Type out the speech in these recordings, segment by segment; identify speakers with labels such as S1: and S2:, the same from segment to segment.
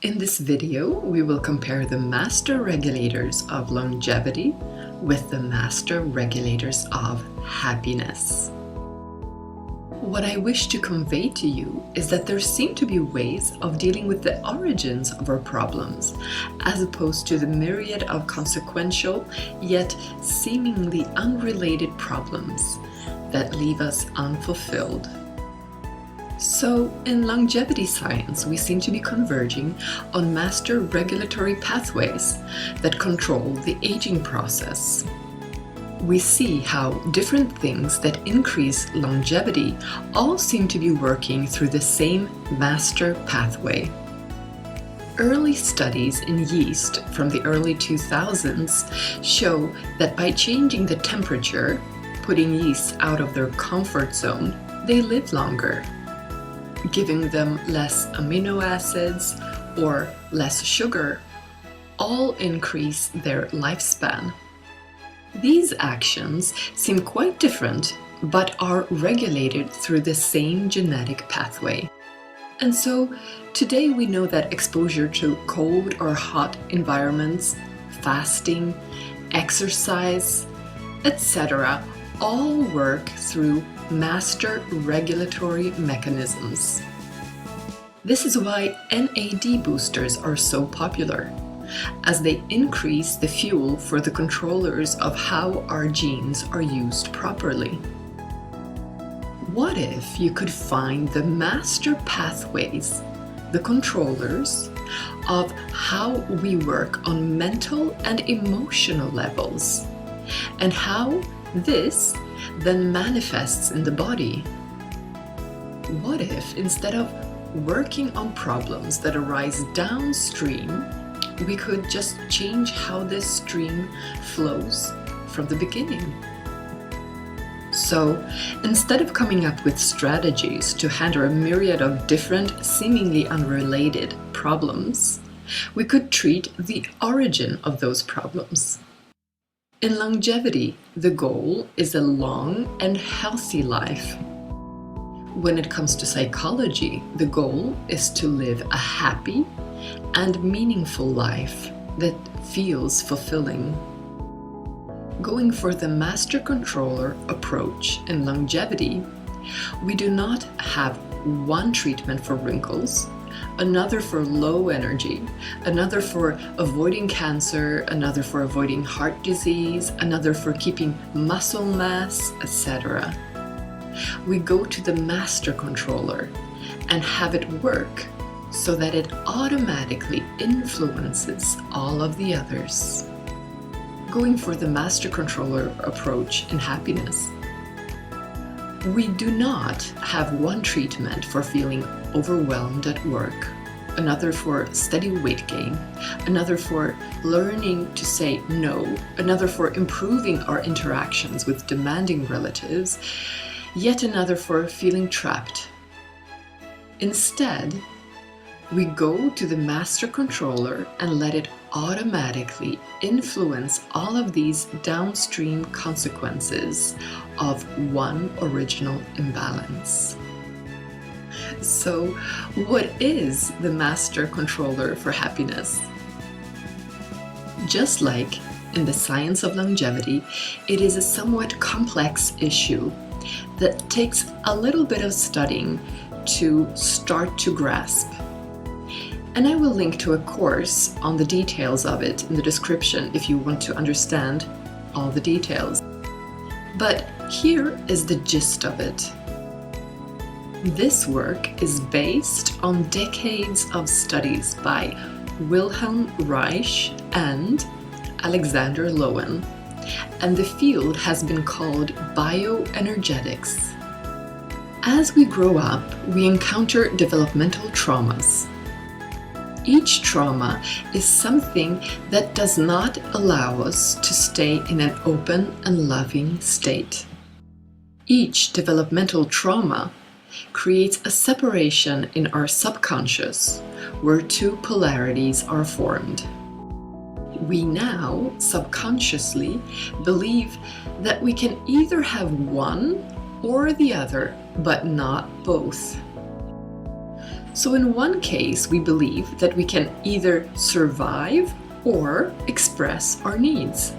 S1: In this video, we will compare the master regulators of longevity with the master regulators of happiness. What I wish to convey to you is that there seem to be ways of dealing with the origins of our problems, as opposed to the myriad of consequential, yet seemingly unrelated problems that leave us unfulfilled. So, in longevity science, we seem to be converging on master regulatory pathways that control the aging process. We see how different things that increase longevity all seem to be working through the same master pathway. Early studies in yeast from the early 2000s show that by changing the temperature, putting yeast out of their comfort zone, they live longer. Giving them less amino acids or less sugar all increase their lifespan. These actions seem quite different, but are regulated through the same genetic pathway. And so today we know that exposure to cold or hot environments, fasting, exercise, etc. all work through master regulatory mechanisms. This is why NAD boosters are so popular, as they increase the fuel for the controllers of how our genes are used properly. What if you could find the master pathways, the controllers, of how we work on mental and emotional levels, and how this then manifests in the body? What if, instead of working on problems that arise downstream, we could just change how this stream flows from the beginning? So, instead of coming up with strategies to handle a myriad of different, seemingly unrelated problems, we could treat the origin of those problems. In longevity, the goal is a long and healthy life. When it comes to psychology, the goal is to live a happy and meaningful life that feels fulfilling. Going for the master controller approach in longevity, we do not have one treatment for wrinkles, another for low energy, another for avoiding cancer, another for avoiding heart disease, another for keeping muscle mass, etc. We go to the master controller and have it work so that it automatically influences all of the others. Going for the master controller approach in happiness, we do not have one treatment for feeling overwhelmed at work, another for steady weight gain, another for learning to say no, another for improving our interactions with demanding relatives, yet another for feeling trapped. Instead, we go to the master controller and let it automatically influence all of these downstream consequences of one original imbalance. So, what is the master controller for happiness? Just like in the science of longevity, it is a somewhat complex issue that takes a little bit of studying to start to grasp. And I will link to a course on the details of it in the description if you want to understand all the details. But here is the gist of it. This work is based on decades of studies by Wilhelm Reich and Alexander Lowen, and the field has been called bioenergetics. As we grow up, we encounter developmental traumas. Each trauma is something that does not allow us to stay in an open and loving state. Each developmental trauma creates a separation in our subconscious where two polarities are formed. We now subconsciously believe that we can either have one or the other, but not both. So in one case, we believe that we can either survive or express our needs.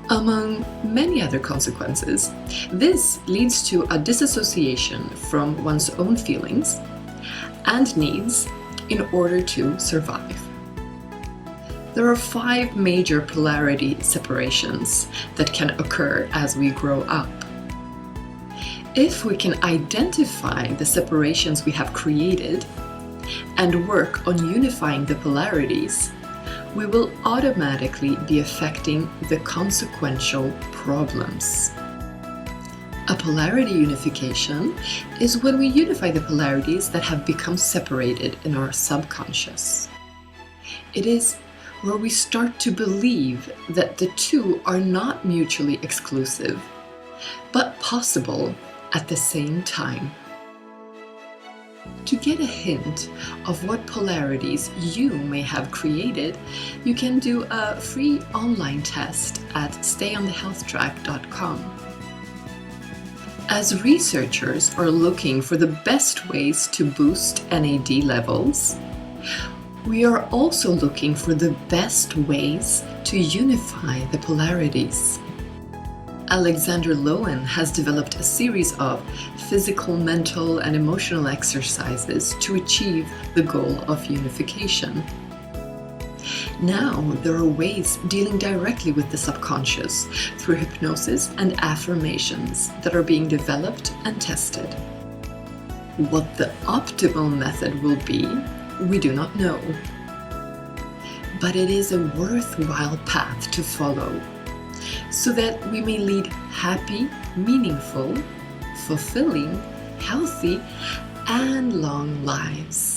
S1: Among many other consequences, this leads to a disassociation from one's own feelings and needs in order to survive. There are 5 major polarity separations that can occur as we grow up. If we can identify the separations we have created and work on unifying the polarities, we will automatically be affecting the consequential problems. A polarity unification is when we unify the polarities that have become separated in our subconscious. It is where we start to believe that the two are not mutually exclusive, but possible at the same time. To get a hint of what polarities you may have created, you can do a free online test at stayonthehealthtrack.com. As researchers are looking for the best ways to boost NAD levels, we are also looking for the best ways to unify the polarities. Alexander Lowen has developed a series of physical, mental, and emotional exercises to achieve the goal of unification. Now, there are ways dealing directly with the subconscious through hypnosis and affirmations that are being developed and tested. What the optimal method will be, we do not know. But it is a worthwhile path to follow, so that we may lead happy, meaningful, fulfilling, healthy, and long lives.